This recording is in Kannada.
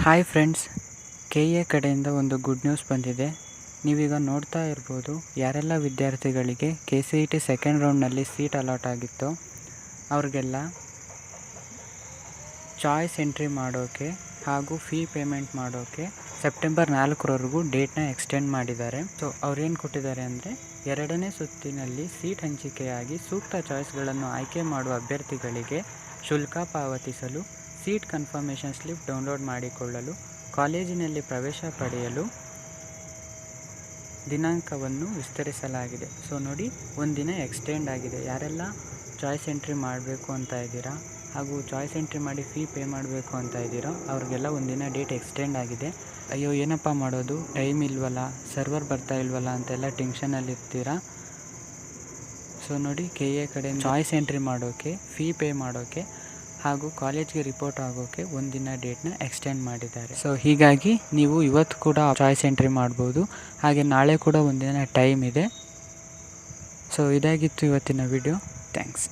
ಹಾಯ್ ಫ್ರೆಂಡ್ಸ್, KA ಕಡೆಯಿಂದ ಒಂದು ಗುಡ್ ನ್ಯೂಸ್ ಬಂದಿದೆ. ನೀವೀಗ ನೋಡ್ತಾ ಇರ್ಬೋದು ಯಾರೆಲ್ಲ ವಿದ್ಯಾರ್ಥಿಗಳಿಗೆ KCET ಸೆಕೆಂಡ್ ರೌಂಡ್ನಲ್ಲಿ ಸೀಟ್ ಅಲಾಟ್ ಆಗಿತ್ತು ಅವ್ರಿಗೆಲ್ಲ ಚಾಯ್ಸ್ ಎಂಟ್ರಿ ಮಾಡೋಕ್ಕೆ ಹಾಗೂ ಫೀ ಪೇಮೆಂಟ್ ಮಾಡೋಕ್ಕೆ ಸೆಪ್ಟೆಂಬರ್ 4ರವರೆಗೂ ಡೇಟ್ನ ಎಕ್ಸ್ಟೆಂಡ್ ಮಾಡಿದ್ದಾರೆ. ಸೊ ಅವ್ರೇನು ಕೊಟ್ಟಿದ್ದಾರೆ ಅಂದರೆ, ಎರಡನೇ ಸುತ್ತಿನಲ್ಲಿ ಸೀಟ್ ಹಂಚಿಕೆಯಾಗಿ ಸೂಕ್ತ ಚಾಯ್ಸ್ಗಳನ್ನು ಆಯ್ಕೆ ಮಾಡುವ ಅಭ್ಯರ್ಥಿಗಳಿಗೆ ಶುಲ್ಕ ಪಾವತಿಸಲು, ಸೀಟ್ ಕನ್ಫರ್ಮೇಷನ್ ಸ್ಲಿಪ್ ಡೌನ್ಲೋಡ್ ಮಾಡಿಕೊಳ್ಳಲು, ಕಾಲೇಜಿನಲ್ಲಿ ಪ್ರವೇಶ ಪಡೆಯಲು ದಿನಾಂಕವನ್ನು ವಿಸ್ತರಿಸಲಾಗಿದೆ. ಸೊ ನೋಡಿ, ಒಂದಿನ ಎಕ್ಸ್ಟೆಂಡ್ ಆಗಿದೆ. ಯಾರೆಲ್ಲ ಚಾಯ್ಸ್ ಎಂಟ್ರಿ ಮಾಡಬೇಕು ಅಂತ ಇದ್ದೀರಾ ಹಾಗೂ ಚಾಯ್ಸ್ ಎಂಟ್ರಿ ಮಾಡಿ ಫೀ ಪೇ ಮಾಡಬೇಕು ಅಂತ ಇದ್ದೀರಾ ಅವ್ರಿಗೆಲ್ಲ ಒಂದಿನ ಡೇಟ್ ಎಕ್ಸ್ಟೆಂಡ್ ಆಗಿದೆ. ಅಯ್ಯೋ ಏನಪ್ಪ ಮಾಡೋದು, ಟೈಮ್ ಇಲ್ವಲ್ಲ, ಸರ್ವರ್ ಬರ್ತಾ ಇಲ್ವಲ್ಲ ಅಂತೆಲ್ಲ ಟೆನ್ಷನಲ್ಲಿ ಇರ್ತೀರಾ. ಸೊ ನೋಡಿ, KA ಕಡೆ ಚಾಯ್ಸ್ ಎಂಟ್ರಿ ಮಾಡೋಕ್ಕೆ, ಫೀ ಪೇ ಮಾಡೋಕ್ಕೆ ಹಾಗೂ ಕಾಲೇಜ್ಗೆ ರಿಪೋರ್ಟ್ ಆಗೋಕ್ಕೆ ಒಂದಿನ ಡೇಟ್ನ ಎಕ್ಸ್ಟೆಂಡ್ ಮಾಡಿದ್ದಾರೆ. ಸೊ ಹೀಗಾಗಿ ನೀವು ಇವತ್ತು ಕೂಡ ಚಾಯ್ಸ್ ಎಂಟ್ರಿ ಮಾಡ್ಬೋದು, ಹಾಗೆ ನಾಳೆ ಕೂಡ ಒಂದಿನ ಟೈಮ್ ಇದೆ. ಸೊ ಇದಾಗಿತ್ತು ಇವತ್ತಿನ ವಿಡಿಯೋ. ಥ್ಯಾಂಕ್ಸ್.